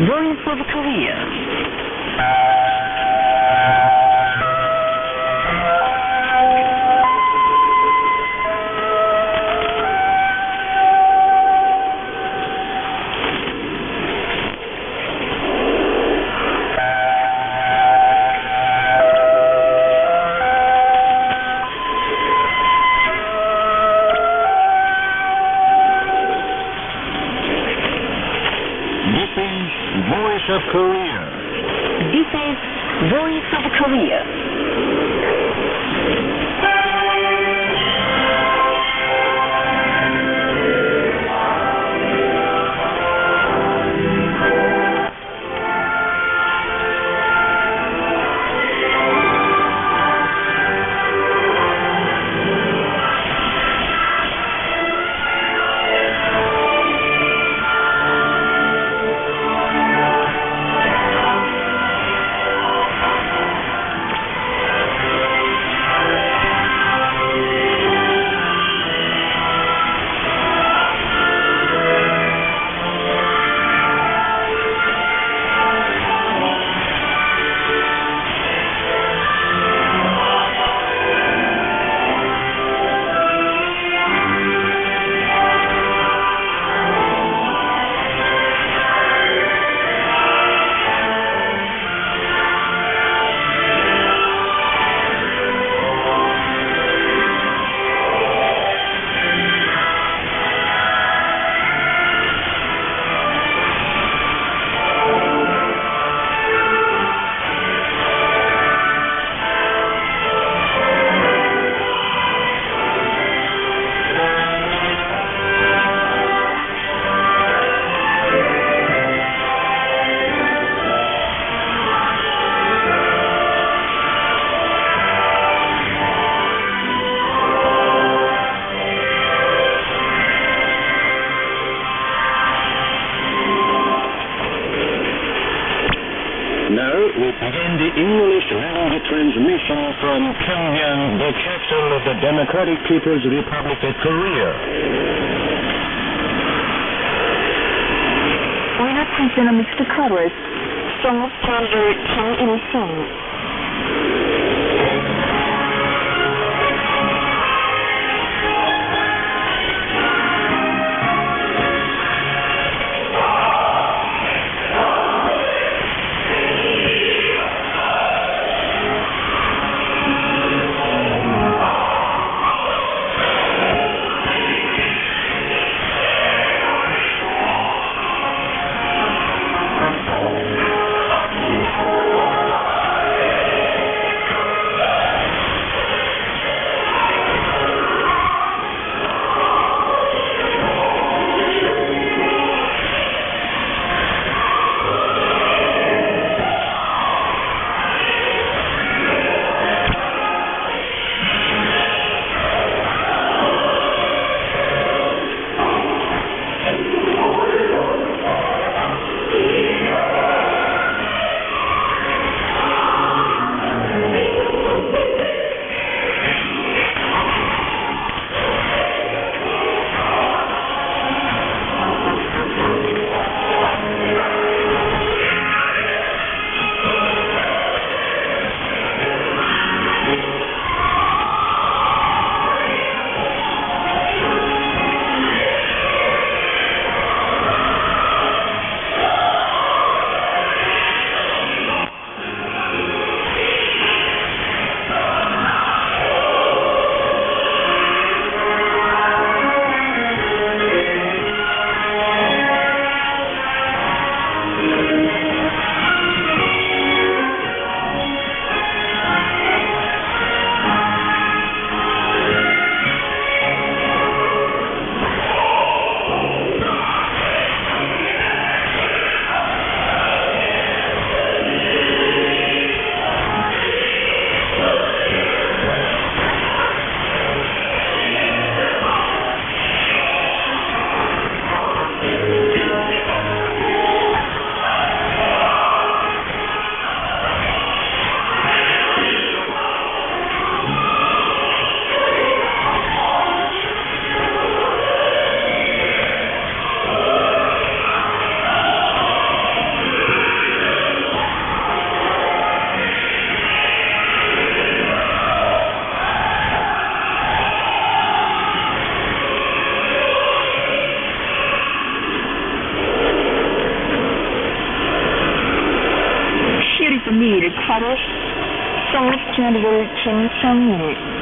Voice of Korea. Voice of Korea. This is Voice of Korea. Now we begin the English language transmission from Pyongyang, the capital of the Democratic People's Republic of Korea. We're not taking a mixed chorus. Song of Gender Kim Il-sung. 미일 8월 Song of General 김성일.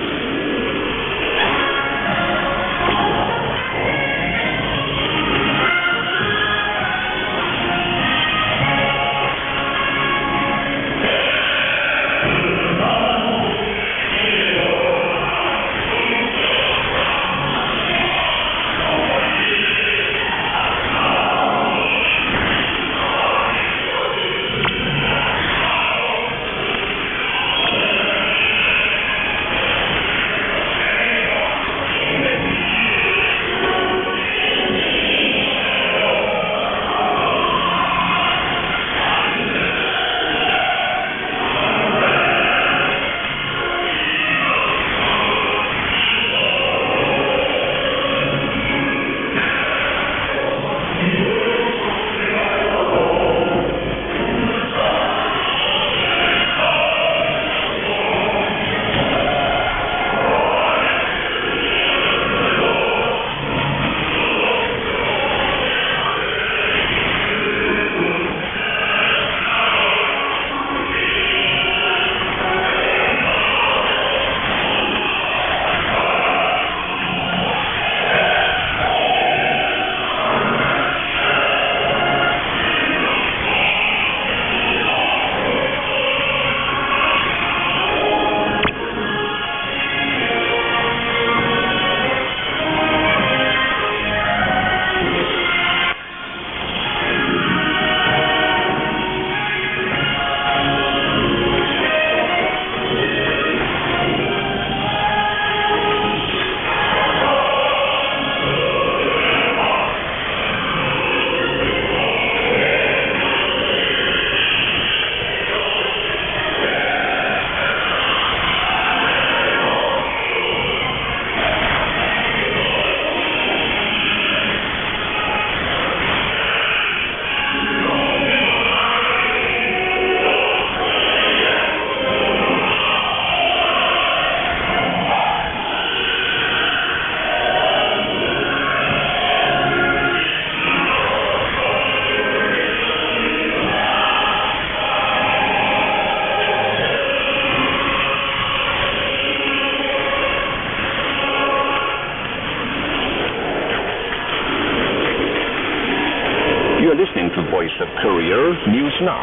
You are listening to Voice of Korea News Now.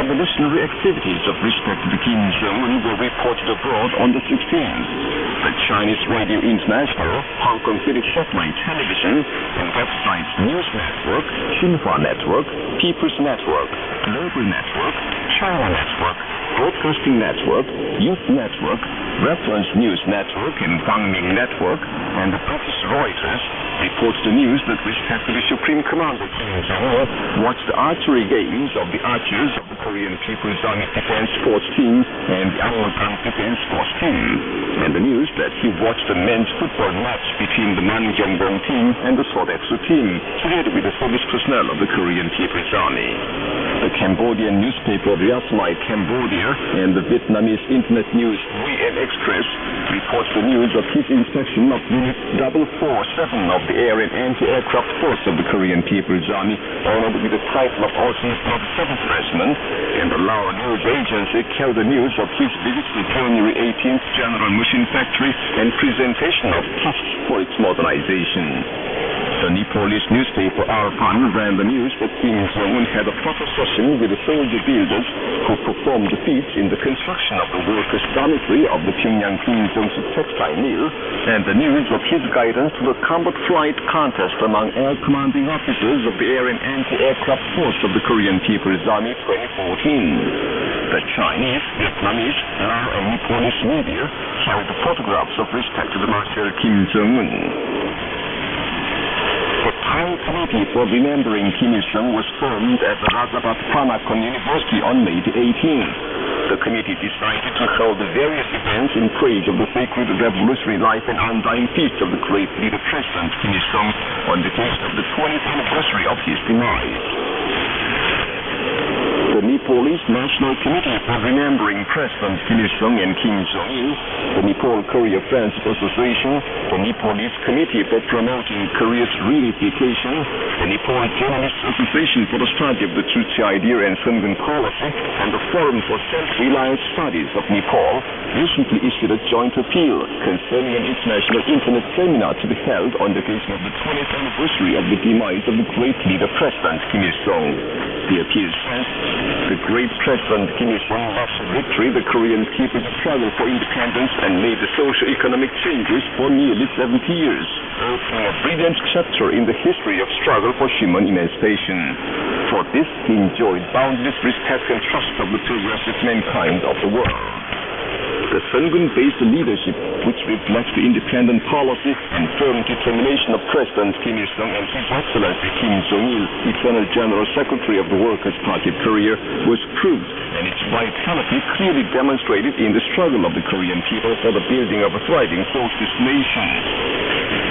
Revolutionary activities of respected Kim Jong-un were reported abroad on the 16th. The Chinese Radio International, Hong Kong Philips Satellite Television, and websites News Network, Xinhua Network, People's Network, Global Network, China Network, Broadcasting Network, Youth Network, Reference News Network, and Gangming Network, and the British Reuters reports the news that respectively Supreme Commander Kim Jong-un watched the archery games of the archers of the Korean People's Army Defense Sports Team and the American Defense Sports Team, and the news that he watched the men's football match between the Mangyongbong team and the Sodexo team, together with the service personnel of the Korean People's Army. The Cambodian newspaper Ryasmai Cambodia and the Vietnamese internet news VN Express reports the news of his inspection of Unit 447 of the Air and Anti-Aircraft Force of the Korean People's Army, honored with the title of Overseas Blood 7th Regiment, and the Lao News Agency carried the news of his visit to January 18th General Machine Factory and presentation of kits for its modernization. The Nepalese newspaper Arpan ran the news that Kim Jong-un had a photo session with the soldier builders who performed the feats in the construction of the workers' dormitory of the Pyongyang Kim Jong-suk textile mill, and the news of his guidance to the combat flight contest among air commanding officers of the Air and Anti-Aircraft Force of the Korean People's Army 2014. The Chinese, Vietnamese, Lao and Nepalese media carried the photographs of respected Marshal Kim Jong-un. The Thai Committee for Remembering Kim Il-sung was formed at the Razabad Pharmakon University on May 18th. The committee decided to hold various events in praise of the sacred revolutionary life and undying feats of the great leader President Kim Il-sung on the date of the 20th anniversary of his demise. The Nepalese National Committee for Remembering President Kim Il-sung and Kim Jong-il, the Nepal-Korea Friendship Association, the Nepalese Committee for Promoting Korea's Reunification, the Nepal Journalists Association for the Study of the Tzu Idea and Sungun Policy, and the Forum for Self-Reliance Studies of Nepal recently issued a joint appeal concerning an international internet seminar to be held on the occasion of the 20th anniversary of the demise of the great leader President Kim Il-sung. The appeal says, the great President Kim Il-sung lost victory the Korean people's struggle for independence and made the socio-economic changes for nearly 70 years, opening a brilliant chapter in the history of struggle for human emancipation. For this, he enjoyed boundless respect and trust of the progressive mankind of the world. The Sungun-based leadership, which reflects the independent policy and firm determination of President Kim Il-sung and His Excellency Kim Jong-il, Eternal General Secretary of the Workers' Party of Korea, was proved and its vitality clearly demonstrated in the struggle of the Korean people for the building of a thriving socialist nation.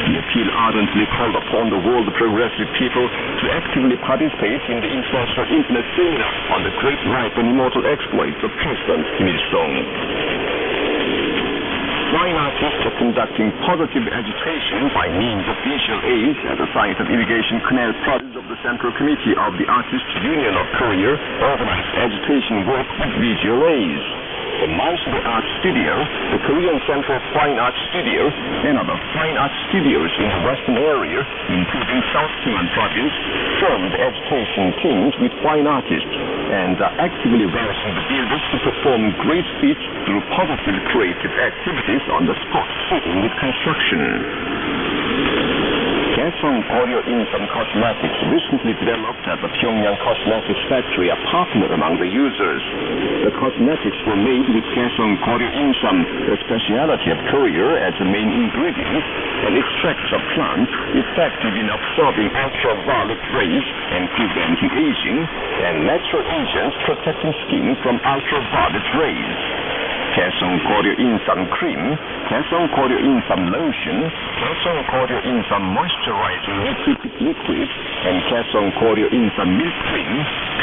The appeal ardently called upon the world progressive people to actively participate in the International Internet Seminar on the great life and immortal exploits of President Kim Il-sung. Fine artists are conducting positive agitation by means of visual aids at the site of irrigation canal projects of the Central Committee of the Artists Union of Korea, organized agitation work with visual aids. The Monster Art Studio, the Korean Central Fine Art Studio, and other fine art studios in the western area, including South Sichuan province, formed agitation teams with fine artists and are actively raising the builders to perform great feats through positive creative activities on the spot, fitting with construction. Kaesong Audio Insum Cosmetics recently developed at the Pyongyang Cosmetics Factory are popular among the users. The cosmetics were made with Kaesong Audio Insum, a specialty of Korea, as the main ingredient, and extracts of plants effective in absorbing ultraviolet rays and preventing aging, and natural agents protecting skin from ultraviolet rays. Kaesong Audio Insum Cream, Kaesong Audio Insum Lotion, Kaesong Audio Insum Moisturizing Liquid, and Kaesong Audio Insum Milk Cream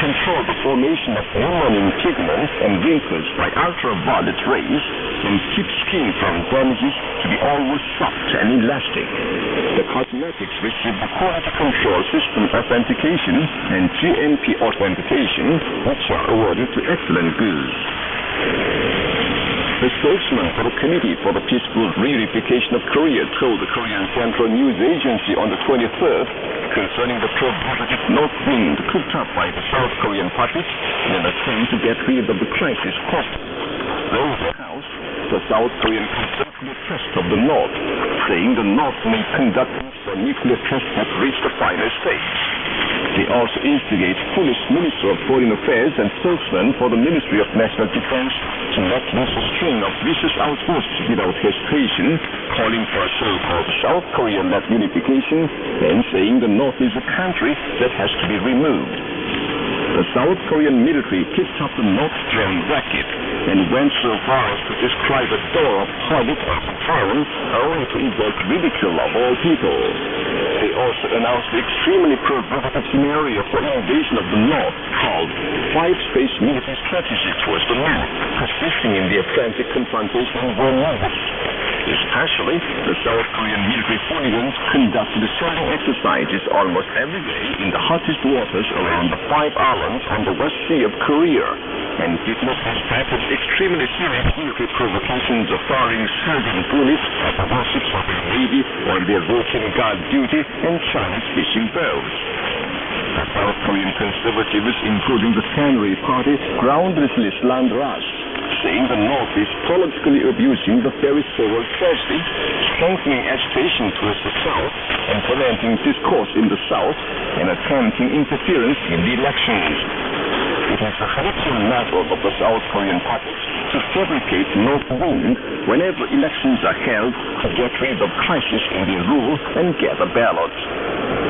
control the formation of melanin pigments and wrinkles by ultraviolet rays and keep skin from damages to be always soft and elastic. The cosmetics receive the Quality Control System Authentication and GMP Authentication, which are awarded to excellent goods. The spokesman for the Committee for the Peaceful Reunification of Korea told the Korean Central News Agency on the 23rd concerning the provocative north wind cooked up by the South Korean parties in an attempt to get rid of the crisis caused by the House. The South Korean considered the test of the North, saying the North may conduct a nuclear test have reached the final stage. They also instigate Polish Minister of Foreign Affairs and spokesman for the Ministry of National Defense to let loose a string of vicious outbursts without hesitation, calling for a so-called South Korean-led unification and saying the North is a country that has to be removed. The South Korean military kicked up the North drone racket and went so far as to describe a door of harlot as a drone, only to evoke ridicule of all people. They also announced the extremely provocative scenario for invasion of the North, called Five-Space Military Strategy towards the North, persisting in the Atlantic confrontation where needed. Especially, the South Korean military hooligans conducted sailing exercises almost every day in the hottest waters around the 5 islands on the West Sea of Korea, and witnessed this type of extremely serious nuclear provocations of firing surging bullets at the warships of the Navy on their routine guard duty and Chinese fishing boats. The South Korean conservatives, including the Samurai Party, groundlessly slander us, saying the North is politically abusing the very solar tragedy, strengthening agitation towards the South, and fomenting discourse in the South, and attempting interference in the elections. It is the habitual method of the South Korean parties to fabricate north wind whenever elections are held to get rid of crisis in their rule and gather ballots.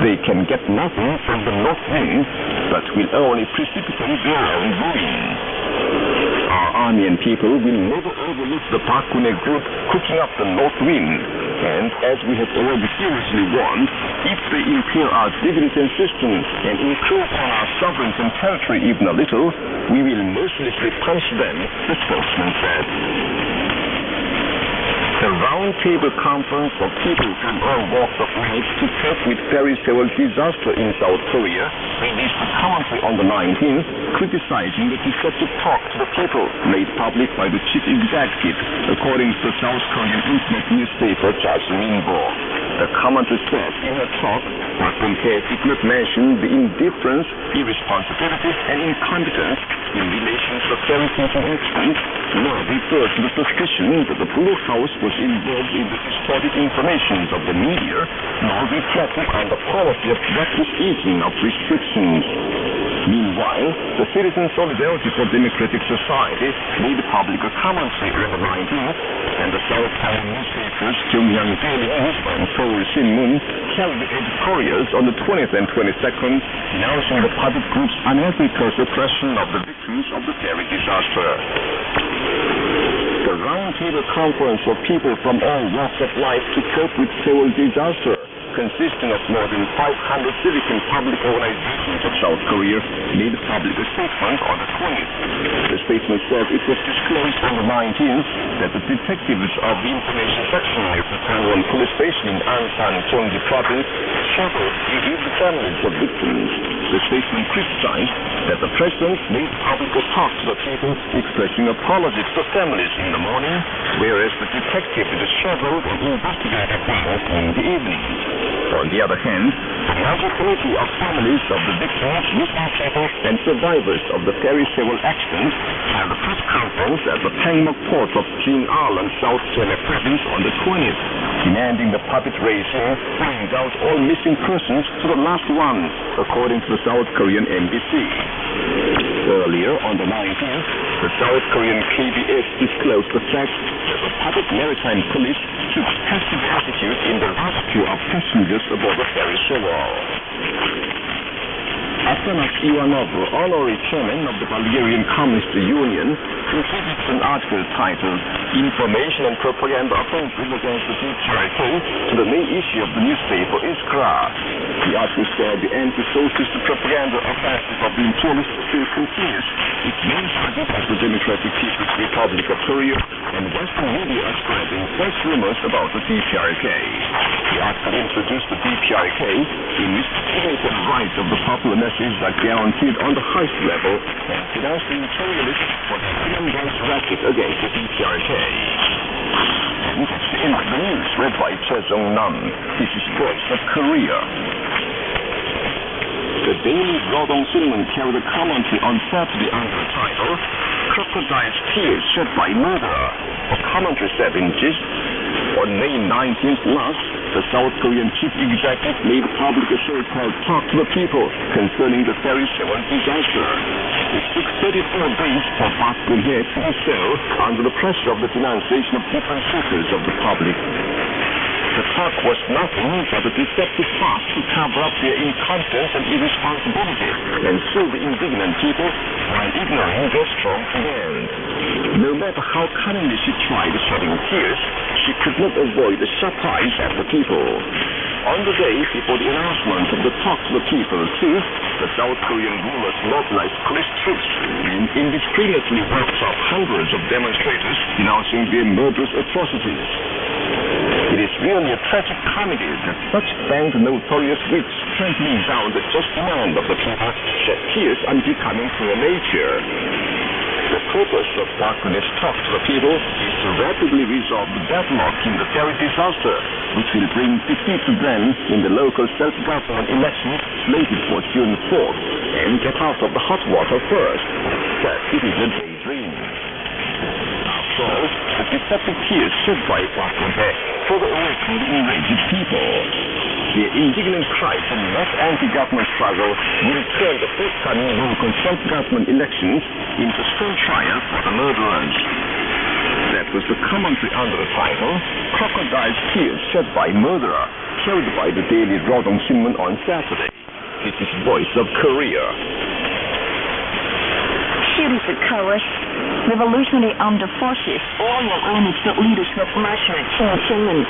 They can get nothing from the north wind, but will only precipitate their own ruin. Our army and people will never overlook the Park Geun-hye group cooking up the north wind. And as we have already seriously warned, if they impair our dignity and systems and encroach on our sovereignty and territory even a little, we will mercilessly punish them, the spokesman said. The roundtable conference of people from all walks of life to cope with Ferry Sewol disaster in South Korea released a commentary on the 19th criticizing the deceptive talk to the people made public by the chief executive, according to the South Korean internet newspaper Jasminbo. The commentary said in her talk, Park Geun-hye did not mention the indifference, irresponsibility, and incompetence in relation to the Ferry Sewol incident, nor refer to the suspicion that the Blue House was involved in the distorted information of the media, nor reflected on the policy of reckless easing of restrictions. Meanwhile, the Citizen Solidarity for Democratic Society made public a commentary on the 19th, and the South Korean newspapers Pyongyang Daily News and Seoul Shinmun carried editorials on the 20th and 22nd denouncing the public group's unethical suppression of the victims of the ferry disaster. The roundtable conference of people from all walks of life to cope with Sewol disaster, consisting of more than 500 civic and public organizations of South Korea, made public a statement on the 20th. The statement said it was disclosed on the 19th that the detectives of the information section of the Tangwon police station in Ansan, Gyeonggi province traveled to visit the families of victims. The statement criticized that the president made public a talk to the people expressing apology to the families in the morning, whereas the detectives traveled and investigated things in the evening. On the other hand, the National Committee of Families of the Victims, Missing People, and Survivors of the Ferry Sewol accident held a press conference at the Pangmok port of Jing'an, South Jeolla province on the 20th, demanding the puppet regime find out all missing persons to the last one, according to the South Korean embassy. Earlier, on the 19th, the South Korean KBS disclosed the fact that the puppet maritime police took passive attitude in the rescue of passengers aboard the ferry Sewol. Atanas Ivanov, honorary chairman of the Bulgarian Communist Union, contributed an article titled Information and Propaganda Offensive Against the DPRK to the main issue of the newspaper Iskra. The article said the anti-socialist propaganda offensive of the imperialists still continues. Its main target is the Democratic People's Republic of Korea, and Western media are spreading false rumors about the DPRK. The article introduced the DPRK, in which the dignity and rights of the popular message are guaranteed on the highest level, and denounced the imperialists for their human rights racket against the DPRK. And that's the end of the news, read by Choi Jong-nam. This is Voice of Korea. The Daily Rodong Sinmun carried a commentary on Saturday under the title, Crocodile's Tears Shed by Murderer. The commentary said in gist, on May 19th last, the South Korean chief executive made public a so-called talk to the people concerning the Ferry Sewol disaster. It took 34 days for Park Geun-hye to do so under the pressure of the denunciation of different sectors of the public. The talk was nothing but a deceptive farce to cover up their incompetence and irresponsibility and soothe the indignant people while ignoring their strong demand. No matter how cunningly she tried shedding tears, she could not avoid the sharp eyes at the people. On the day before the announcement of the talk to the people, too, the South Korean rulers mobilized police troops and indiscriminately worked up hundreds of demonstrators denouncing their murderous atrocities. It is really a tragic comedy that such banned notorious wits trampling down the just demand of the people shed tears unbecoming human nature. The purpose of Park Geun-hye's talk to the people is to rapidly resolve the deadlock in the ferry disaster, which will bring defeat to them in the local self-government election slated for June 4th, and get out of the hot water first. That it is a daydream. After all, the deceptive tears shed by Park Geun-hye further awakened the enraged people. Their indignant cries and mass anti-government struggle will turn the forthcoming local self-government elections into strong triumph for the murderers. That was the commentary under the title, Crocodile's Tears Shed by Murderer, carried by the Daily Rodong Sinmun on Saturday. This is Voice of Korea. Students at Korea, revolutionary armed forces, all your leadership Marshal Kim Jong-un.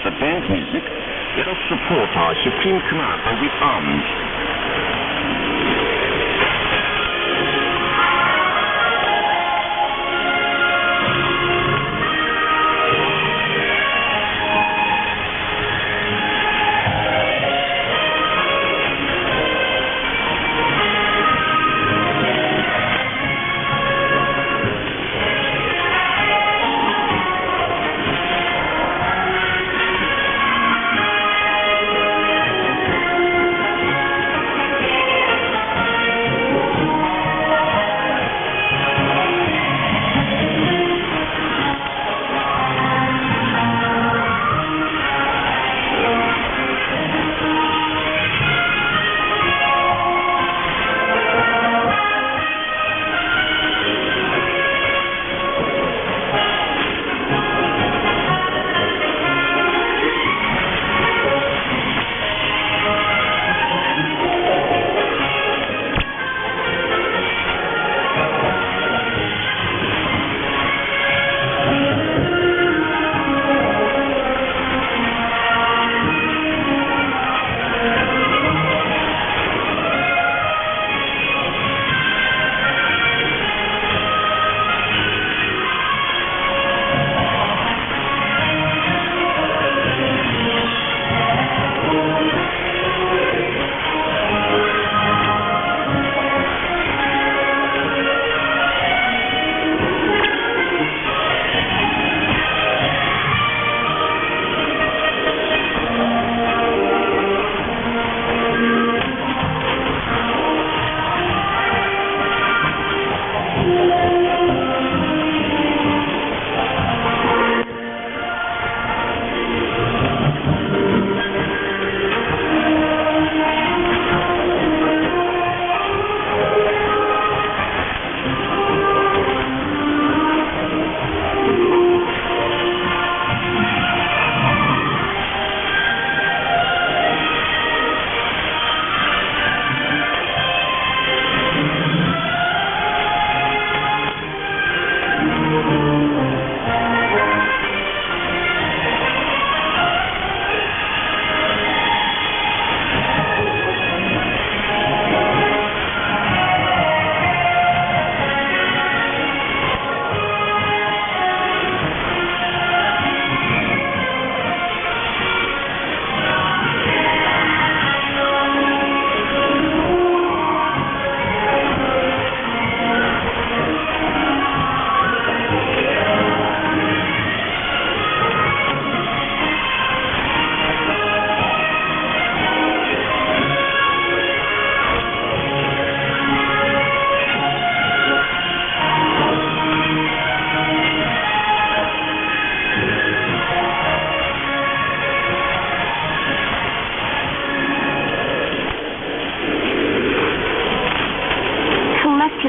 the band music, let us support our Supreme Commander with arms.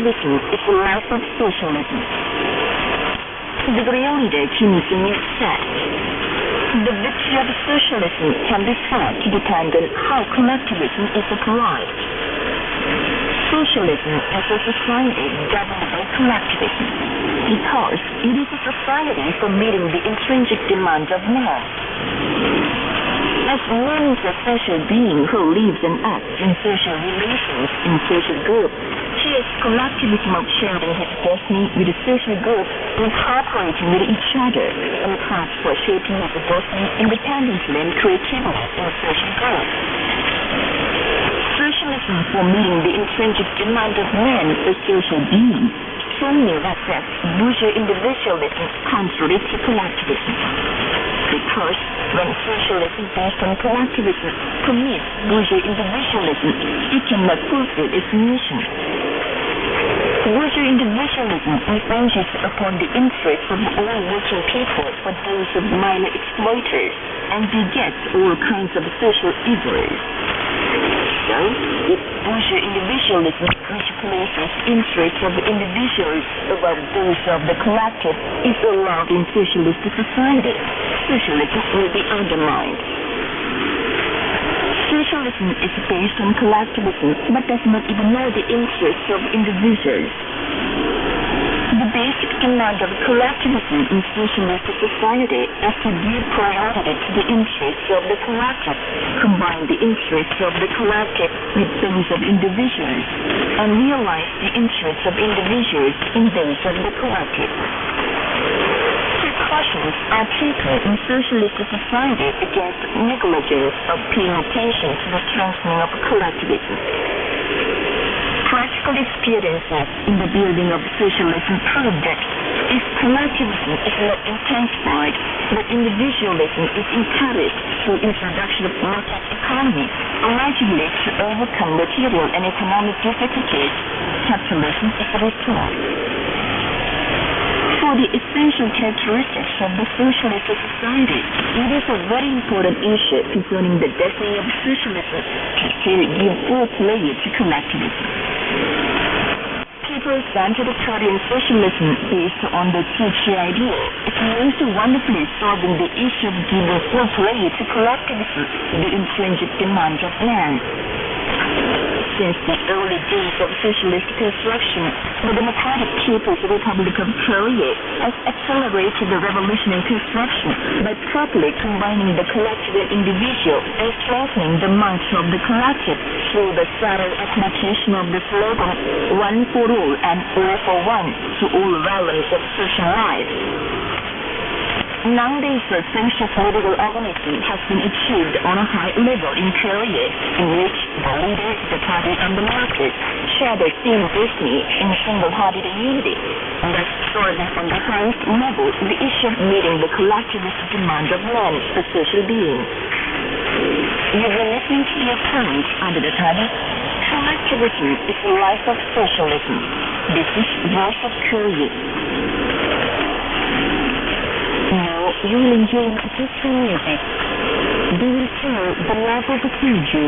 Collectivism is the life of socialism. The real leader needs a new set. The victory of socialism can be said to depend on how collectivism is applied. Socialism is a society governed by collectivism because it is a society for meeting the intrinsic demands of man. As man is a social being who lives and acts in social relations in social groups, he is collectivism of sharing his destiny with a social group and cooperating with each other and paths for shaping his destiny independently and creatively in a social group. Socialism for meeting the intrinsic demand of man as social beings strongly reflects bourgeois individualism contrary to collectivism. Because when socialism based on collectivism commits bourgeois individualism, it cannot fulfill its mission. Bourgeois individualism impinges upon the interests of all working people for those of minor exploiters and begets all kinds of social evils. So, if bourgeois individualism which places interests of individuals above those of the collective is allowed in socialist society, socialism will be undermined. Socialism is based on collectivism but does not ignore the interests of individuals. The basic demand of collectivism in socialist society is to give priority to the interests of the collective, combine the interests of the collective with those of individuals, and realize the interests of individuals in those of the collective. Precautions are taken in socialist society against negligence of paying attention to the strengthening of collectivism. Practical experiences in the building of socialism prove that if collectivism is not intensified, but individualism is encouraged through introduction of market economy, allegedly to overcome material and economic difficulties, capitalism is restored. For the essential characteristics of the socialist society, it is a very important issue concerning the destiny of socialism to give full play to collectivism. People's anti-dictatorial socialism based on the Churchill ideal is most wonderfully solving the issue of giving full play to collectivism, the intrinsic demand of man. Since the early days of socialist construction, the Democratic People's Republic of Korea has accelerated the revolution in construction by properly combining the collective and individual and strengthening the mantra of the collective through the subtle application of the slogan "One for all and all for one" to all realms of social life. Nowadays, the social political organism has been achieved on a high level in Korea, in which the leaders, the party, and the masses share the same destiny in single-hearted unity, thus solving from the highest level the issue of meeting the collectivist demand of man, the social being. You've been listening to the account under the title "Collectivism is the Life of Socialism." This is Voice of Korea. Now, you will enjoy peaceful music. They will tell the love of the country.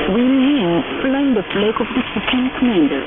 Win Yin flying the flag of the Supreme Commander.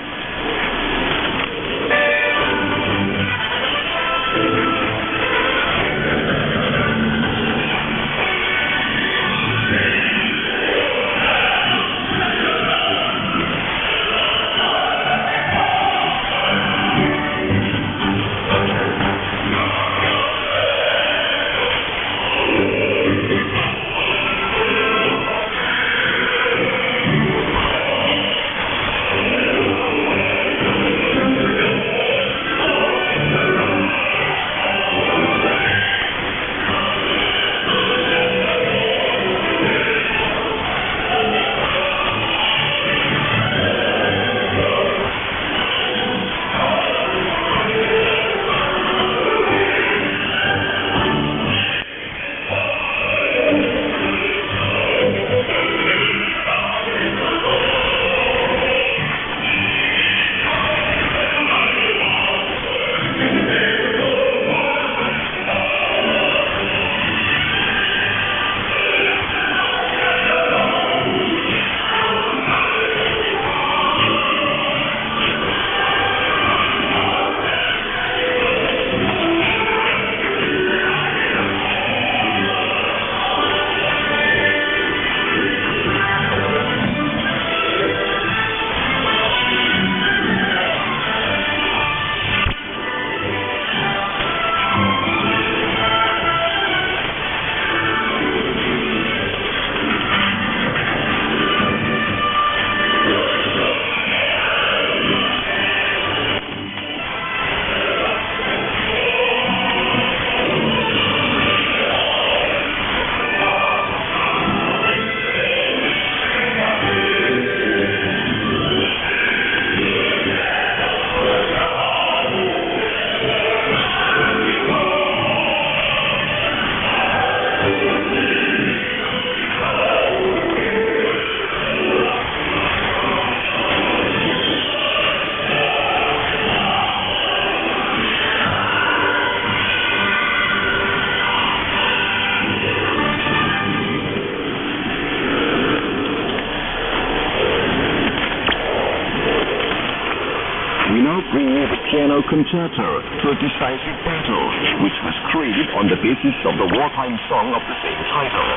We now bring you the piano concerto to a decisive battle, which was created on the basis of the wartime song of the same title.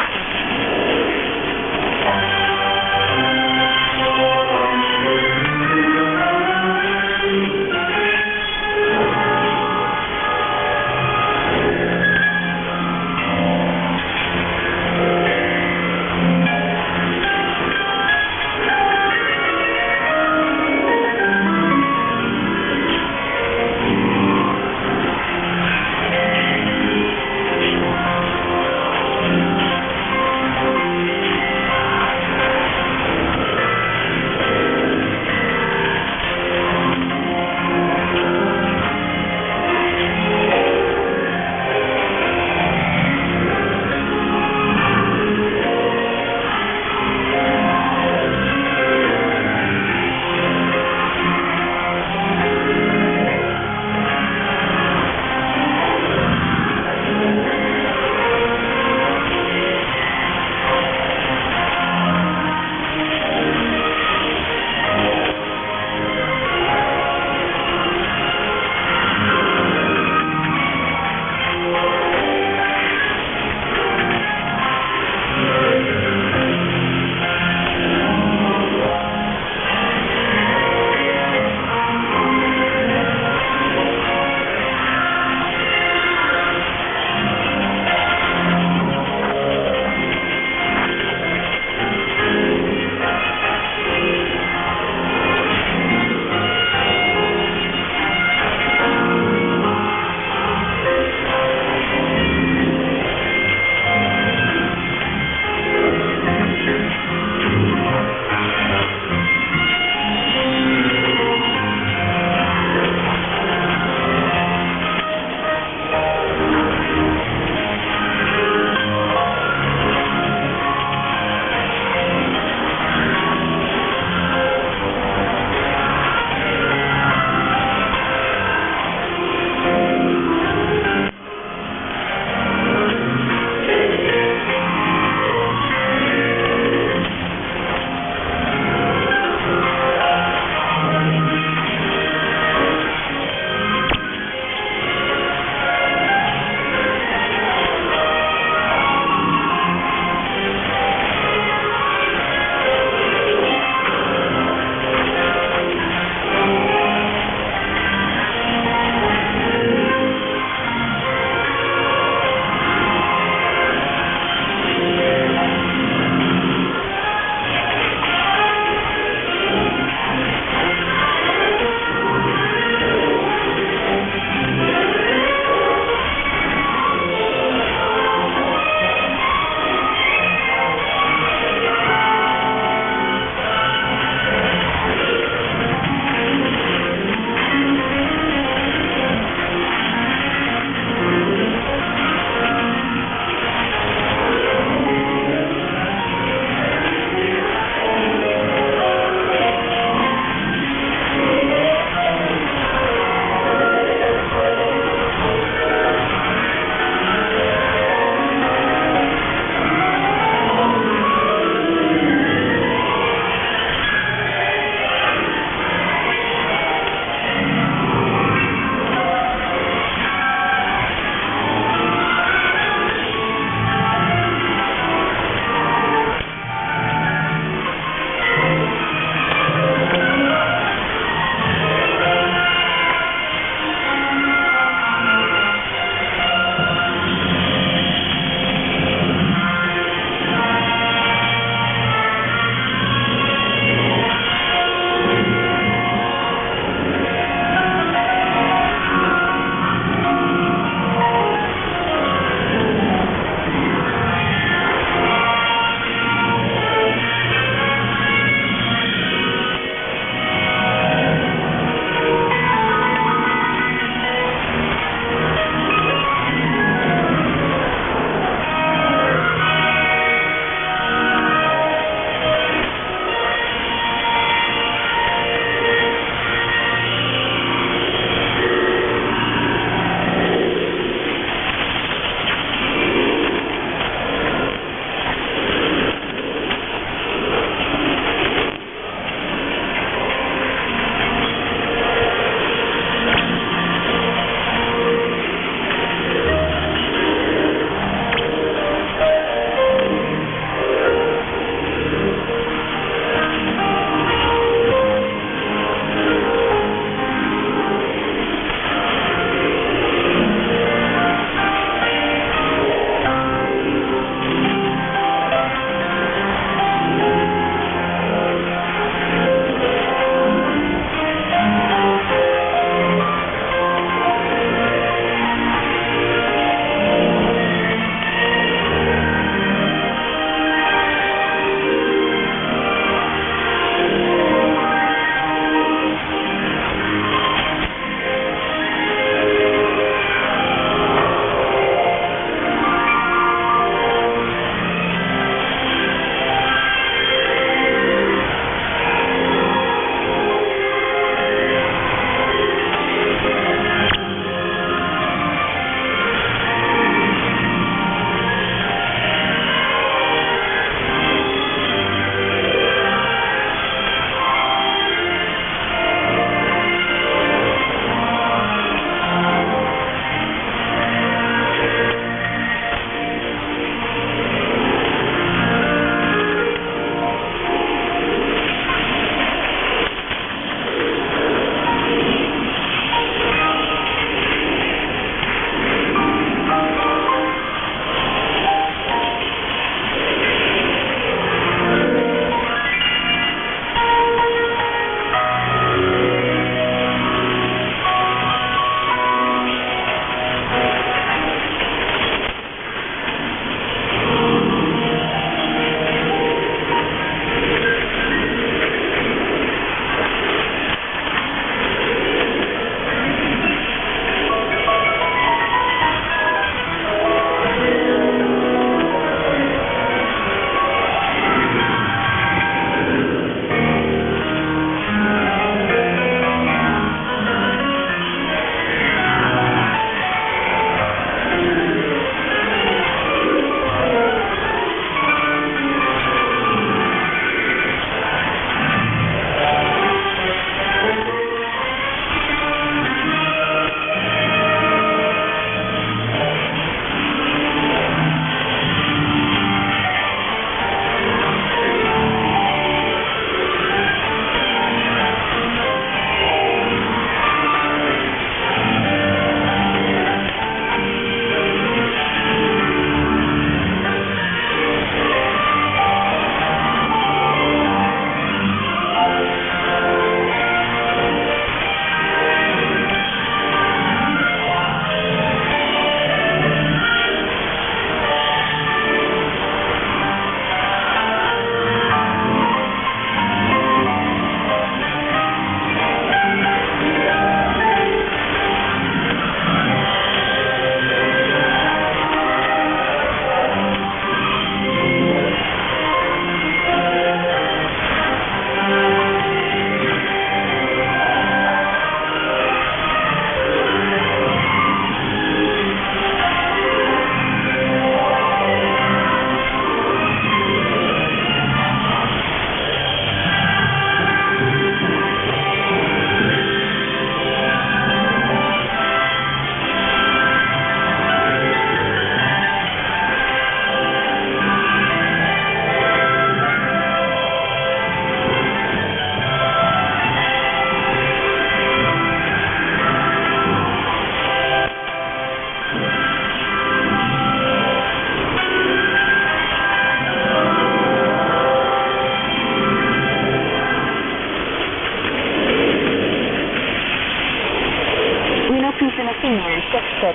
subset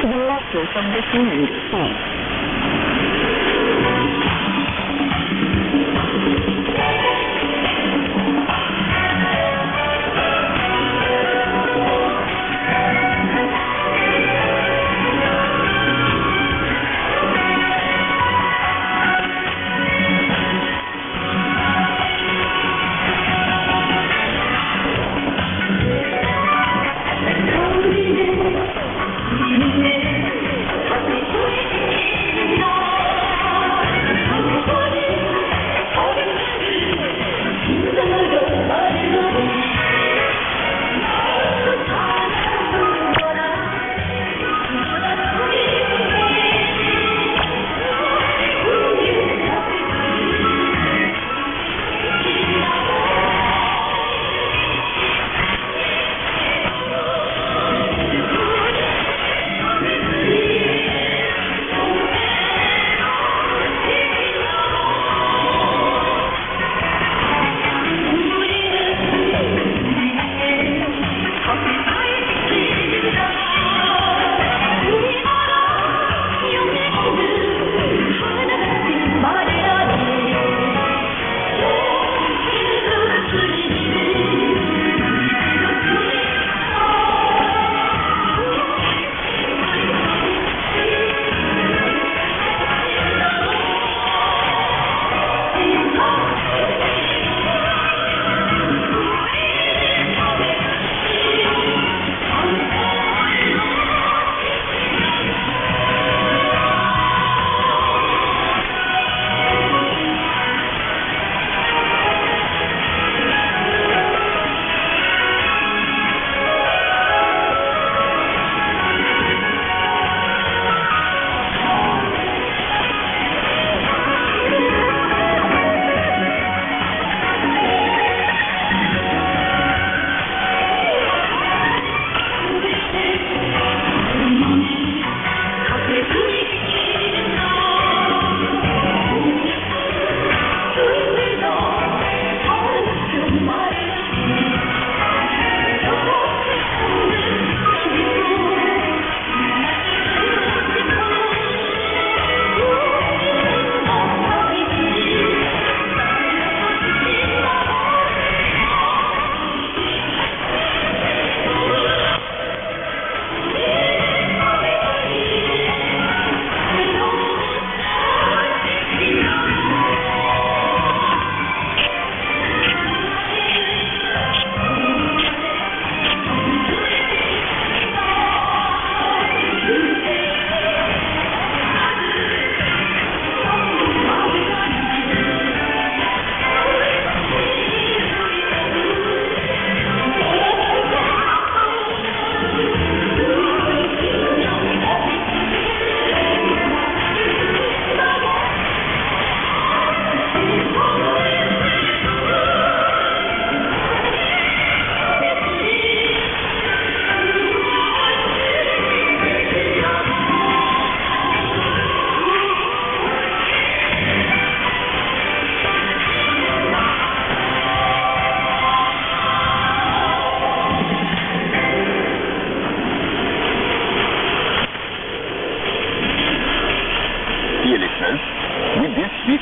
to the losses of the inland sea.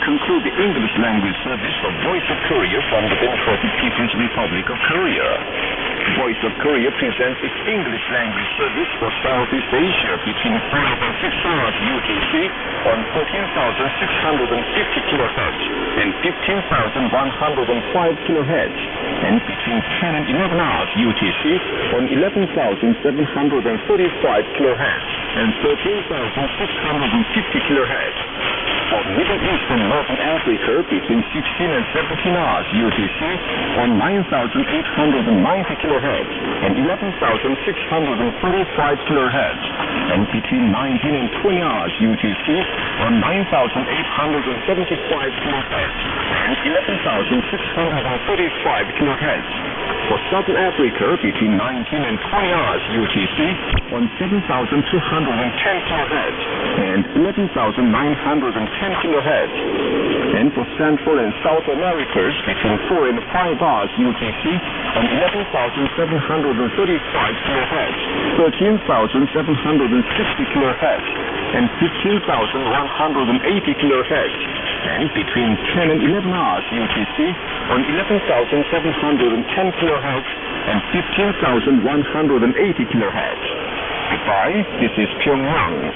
conclude the English language service of Voice of Korea from the Democratic People's Republic of Korea. Voice of Korea presents its English language service for Southeast Asia between 5 and 6 hours UTC on 13,650 kHz and 15,105 kHz, and between 10 and 11 hours UTC on 11,735 kHz and 13,650 kHz. For Middle East and Northern Africa between 16 and 17 hours UTC on 9,890 kHz and 11,645 kHz, and between 19 and 20 hours UTC on 9,875 kHz and 11,635 kHz. For Southern Africa, between 19 and 20 hours UTC on 7,210 kHz and 11,910 kHz. And for Central and South Americas, between 4 and 5 hours UTC on 11,735 kHz, 13,760 kHz, and 15,180 kHz. And between 10 and 11 hours UTC on 11,710 kHz and 15,180 kHz. Goodbye, this is Pyongyang.